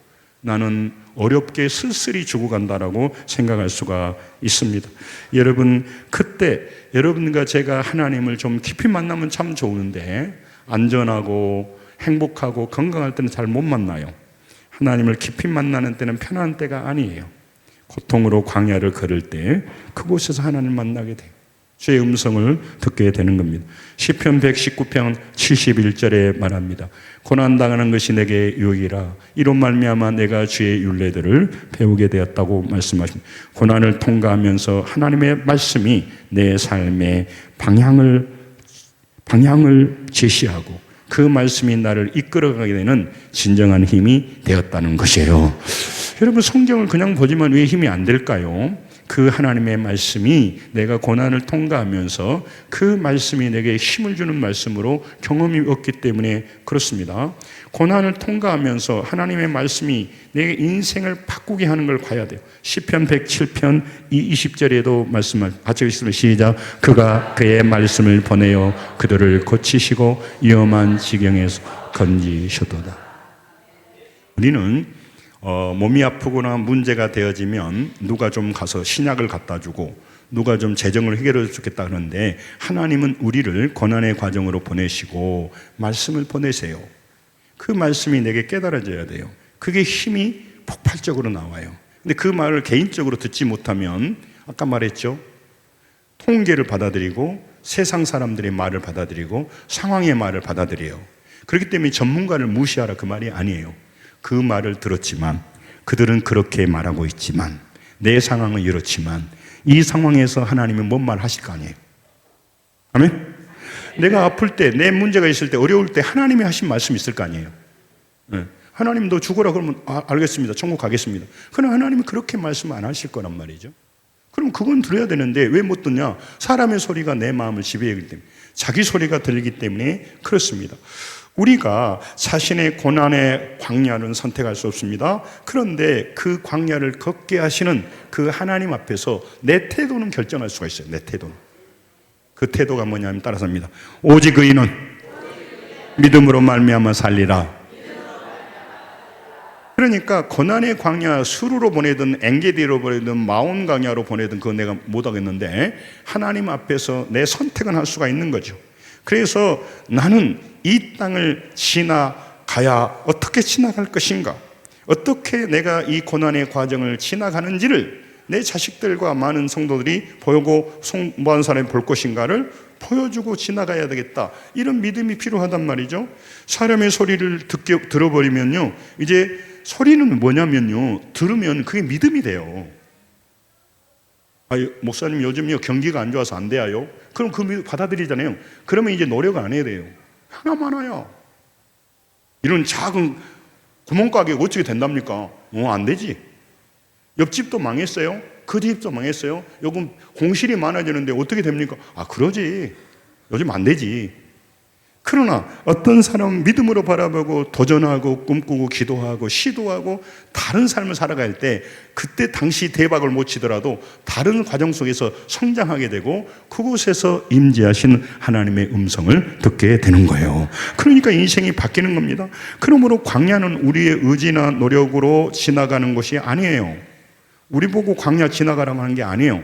나는 어렵게 쓸쓸히 죽어간다라고 생각할 수가 있습니다. 여러분, 그때 여러분과 제가 하나님을 좀 깊이 만나면 참 좋은데 안전하고 행복하고 건강할 때는 잘 못 만나요. 하나님을 깊이 만나는 때는 편한 때가 아니에요. 고통으로 광야를 걸을 때 그곳에서 하나님을 만나게 돼요. 주의 음성을 듣게 되는 겁니다. 시편 119편 71절에 말합니다. 고난당하는 것이 내게 유익이라 이로 말미암아 내가 주의 율례들을 배우게 되었다고 말씀하십니다. 고난을 통과하면서 하나님의 말씀이 내 삶의 방향을 제시하고 그 말씀이 나를 이끌어가게 되는 진정한 힘이 되었다는 것이에요. 여러분, 성경을 그냥 보지만 왜 힘이 안 될까요? 그 하나님의 말씀이 내가 고난을 통과하면서 그 말씀이 내게 힘을 주는 말씀으로 경험이 없기 때문에 그렇습니다. 고난을 통과하면서 하나님의 말씀이 내 인생을 바꾸게 하는 걸 봐야 돼요. 시편 107편 20절에도 말씀을 같이 읽습니다. 시작. 그가 그의 말씀을 보내어 그들을 고치시고 위험한 지경에서 건지셨도다. 우리는 몸이 아프거나 문제가 되어지면 누가 좀 가서 신약을 갖다 주고 누가 좀 재정을 해결해 주겠다 하는데 하나님은 우리를 고난의 과정으로 보내시고 말씀을 보내세요. 그 말씀이 내게 깨달아져야 돼요. 그게 힘이 폭발적으로 나와요. 근데 그 말을 개인적으로 듣지 못하면 아까 말했죠. 통계를 받아들이고 세상 사람들의 말을 받아들이고 상황의 말을 받아들여요. 그렇기 때문에 전문가를 무시하라 그 말이 아니에요. 그 말을 들었지만 그들은 그렇게 말하고 있지만 내 상황은 이렇지만 이 상황에서 하나님은 뭔 말 하실 거 아니에요. 아멘? 내가 아플 때, 내 문제가 있을 때, 어려울 때 하나님이 하신 말씀이 있을 거 아니에요. 네. 하나님 너 죽어라 그러면 알겠습니다. 천국 가겠습니다. 그러나 하나님은 그렇게 말씀 안 하실 거란 말이죠. 그럼 그건 들어야 되는데 왜 못 듣냐? 사람의 소리가 내 마음을 지배하기 때문에 자기 소리가 들리기 때문에 그렇습니다. 우리가 자신의 고난의 광야는 선택할 수 없습니다. 그런데 그 광야를 걷게 하시는 그 하나님 앞에서 내 태도는 결정할 수가 있어요. 내 태도는. 그 태도가 뭐냐면 따라서입니다. 오직 의인은 믿음으로 말미암아 살리라. 그러니까 고난의 광야 수루로 보내든 엔게디로 보내든 마온 광야로 보내든 그건 내가 못하겠는데 하나님 앞에서 내 선택은 할 수가 있는 거죠. 그래서 나는 이 땅을 지나가야 어떻게 지나갈 것인가, 어떻게 내가 이 고난의 과정을 지나가는지를 내 자식들과 많은 성도들이 보고 성모한 사람이 볼 것인가를 보여주고 지나가야 되겠다. 이런 믿음이 필요하단 말이죠. 사람의 소리를 들어버리면요, 이제 소리는 뭐냐면요, 들으면 그게 믿음이 돼요. 목사님 요즘요 경기가 안 좋아서 안 돼요. 그럼 그 믿음 받아들이잖아요. 그러면 이제 노력 안 해야 돼요. 하나만아야. 이런 작은 구멍가게가 어떻게 된답니까? 안 되지. 옆집도 망했어요. 그 집도 망했어요. 요즘 공실이 많아지는데 어떻게 됩니까? 그러지. 요즘 안 되지. 그러나 어떤 사람은 믿음으로 바라보고 도전하고 꿈꾸고 기도하고 시도하고 다른 삶을 살아갈 때 그때 당시 대박을 못 치더라도 다른 과정 속에서 성장하게 되고 그곳에서 임재하신 하나님의 음성을 듣게 되는 거예요. 그러니까 인생이 바뀌는 겁니다. 그러므로 광야는 우리의 의지나 노력으로 지나가는 것이 아니에요. 우리 보고 광야 지나가라고 하는 게 아니에요.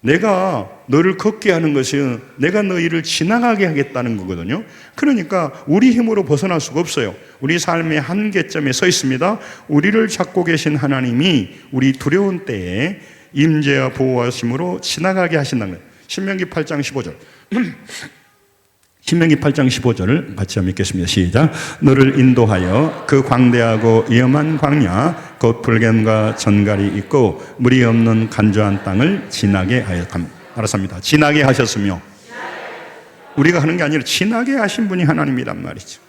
내가 너를 걷게 하는 것은 내가 너희를 지나가게 하겠다는 거거든요. 그러니까 우리 힘으로 벗어날 수가 없어요. 우리 삶의 한계점에 서 있습니다. 우리를 찾고 계신 하나님이 우리 두려운 때에 임재와 보호하심으로 지나가게 하신다는 거예요. 신명기 8장 15절 신명기 8장 15절을 같이 한번 읽겠습니다. 시작. 너를 인도하여 그 광대하고 위험한 광야 곧 불견과 전갈이 있고 물이 없는 간조한 땅을 지나게 하였습니다. 지나게 하셨으며 우리가 하는 게 아니라 지나게 하신 분이 하나님이란 말이죠.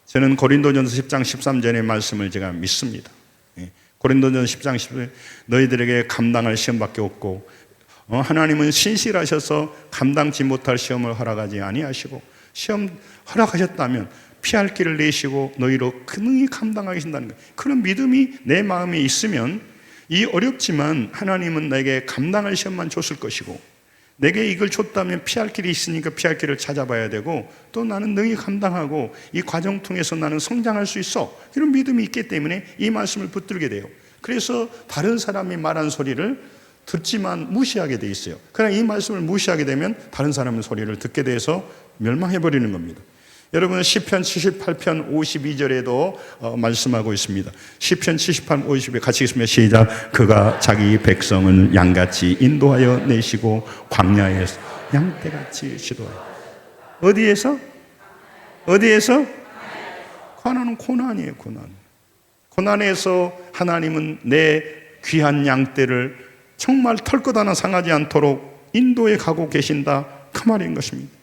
저는 고린도전서 10장 13절의 말씀을 제가 믿습니다. 고린도전서 10장 10절 너희들에게 감당할 시험밖에 없고 하나님은 신실하셔서 감당치 못할 시험을 허락하지 아니하시고 시험 허락하셨다면 피할 길을 내시고 너희로 능히 감당하신다는 거예요. 그런 믿음이 내 마음에 있으면 이 어렵지만 하나님은 내게 감당할 시험만 줬을 것이고 내게 이걸 줬다면 피할 길이 있으니까 피할 길을 찾아봐야 되고, 또 나는 능히 감당하고 이 과정 통해서 나는 성장할 수 있어, 이런 믿음이 있기 때문에 이 말씀을 붙들게 돼요. 그래서 다른 사람이 말한 소리를 듣지만 무시하게 돼 있어요. 그러나 이 말씀을 무시하게 되면 다른 사람의 소리를 듣게 돼서 멸망해버리는 겁니다. 여러분, 시편 78편 52절에도 말씀하고 있습니다. 시편 78편 52절 같이 읽습니다. 시작. 그가 자기 백성을 양같이 인도하여 내시고 광야에서 양떼같이 지도하여. 어디에서? 고난은 고난이에요. 고난에서 하나님은 내 귀한 양떼를 정말 털 것 하나 상하지 않도록 인도해 가고 계신다, 그 말인 것입니다.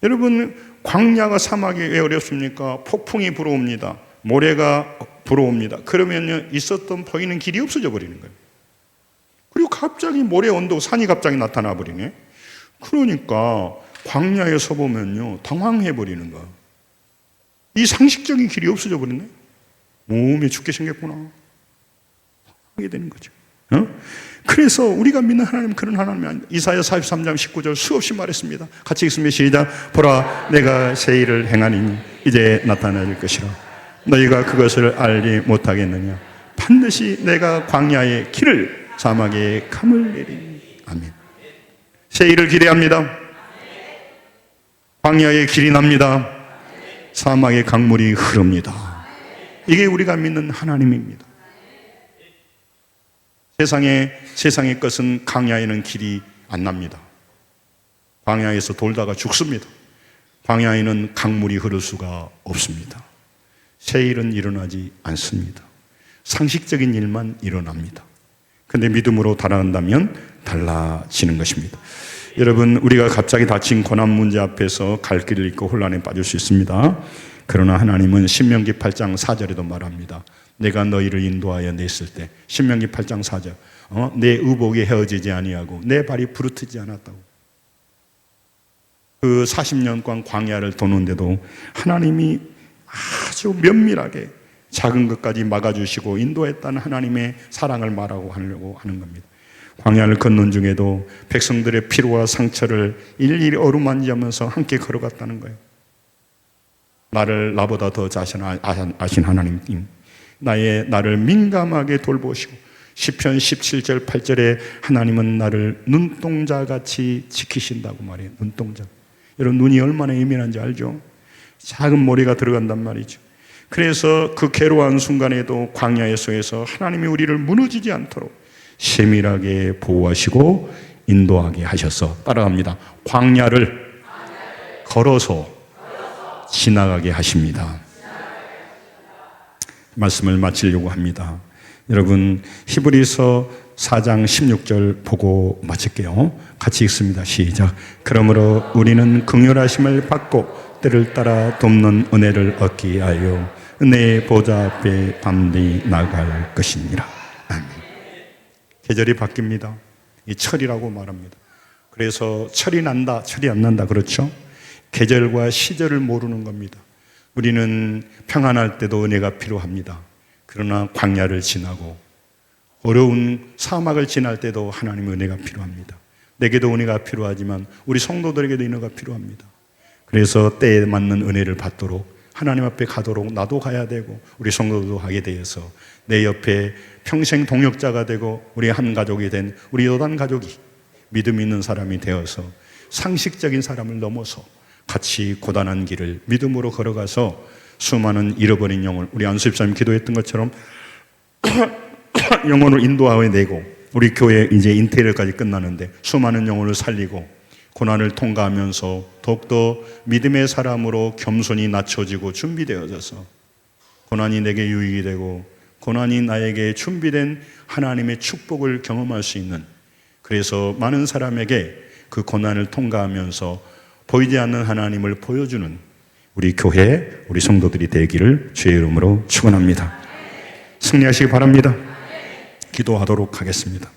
여러분, 광야가 사막이 왜 어렵습니까? 폭풍이 불어옵니다. 모래가 불어옵니다. 그러면 있었던 보이는 길이 없어져 버리는 거예요. 그리고 갑자기 모래 언덕, 산이 갑자기 나타나 버리네. 그러니까 광야에 서 보면요, 당황해 버리는 거야. 이 상식적인 길이 없어져 버리네. 몸이 죽게 생겼구나, 하게 되는 거죠. 그래서 우리가 믿는 하나님은 그런 하나님이 아니다. 이사야 43장 19절 수없이 말했습니다. 같이 읽습니다. 시작. 보라, 내가 새 일을 행하니 이제 나타날 것이라. 너희가 그것을 알지 못하겠느냐. 반드시 내가 광야의 길을, 사막의 감을 내리니. 아멘. 새 일을 기대합니다. 광야의 길이 납니다. 사막의 강물이 흐릅니다. 이게 우리가 믿는 하나님입니다. 세상의 것은 광야에는 길이 안 납니다. 광야에서 돌다가 죽습니다. 광야에는 강물이 흐를 수가 없습니다. 새 일은 일어나지 않습니다. 상식적인 일만 일어납니다. 근데 믿음으로 달아간다면 달라지는 것입니다. 여러분, 우리가 갑자기 닥친 고난 문제 앞에서 갈 길을 잃고 혼란에 빠질 수 있습니다. 그러나 하나님은 신명기 8장 4절에도 말합니다. 내가 너희를 인도하여 냈을 때, 신명기 8장 4절, 내 의복이 헤어지지 아니하고 내 발이 부르트지 않았다고. 그 40년간 광야를 도는데도 하나님이 아주 면밀하게 작은 것까지 막아주시고 인도했다는 하나님의 사랑을 말하고 하려고 하는 겁니다. 광야를 걷는 중에도 백성들의 피로와 상처를 일일이 어루만지면서 함께 걸어갔다는 거예요. 나보다 더 아신 하나님, 나를 민감하게 돌보시고, 시편 17절 8절에 하나님은 나를 눈동자같이 지키신다고 말해요. 눈동자. 여러분, 눈이 얼마나 예민한지 알죠? 작은 모래가 들어간단 말이죠. 그래서 그 괴로운 순간에도 광야의 속에서 하나님이 우리를 무너지지 않도록 세밀하게 보호하시고 인도하게 하셔서, 따라갑니다. 광야를 걸어서 지나가게 하십니다. 말씀을 마치려고 합니다. 여러분, 히브리서 4장 16절 보고 마칠게요. 같이 읽습니다. 시작. 그러므로 우리는 긍휼하심을 받고 때를 따라 돕는 은혜를 얻기 위하여 은혜의 보좌 앞에 담대히 나갈 것이니라. 아멘. 계절이 바뀝니다. 이 철이라고 말합니다. 그래서 철이 난다, 철이 안 난다, 그렇죠? 계절과 시절을 모르는 겁니다. 우리는 평안할 때도 은혜가 필요합니다. 그러나 광야를 지나고 어려운 사막을 지날 때도 하나님의 은혜가 필요합니다. 내게도 은혜가 필요하지만 우리 성도들에게도 은혜가 필요합니다. 그래서 때에 맞는 은혜를 받도록 하나님 앞에 가도록 나도 가야 되고 우리 성도도 하게 되어서 내 옆에 평생 동역자가 되고 우리 한 가족이 된 우리 요단 가족이 믿음 있는 사람이 되어서 상식적인 사람을 넘어서 같이 고단한 길을 믿음으로 걸어가서 수많은 잃어버린 영혼, 우리 안수집사님 기도했던 것처럼 영혼을 인도하여 내고, 우리 교회 이제 인테리어까지 끝나는데 수많은 영혼을 살리고 고난을 통과하면서 더욱더 믿음의 사람으로 겸손히 낮춰지고 준비되어져서 고난이 내게 유익이 되고 고난이 나에게 준비된 하나님의 축복을 경험할 수 있는, 그래서 많은 사람에게 그 고난을 통과하면서 보이지 않는 하나님을 보여주는 우리 교회, 우리 성도들이 되기를 주의 이름으로 축원합니다. 승리하시기 바랍니다. 기도하도록 하겠습니다.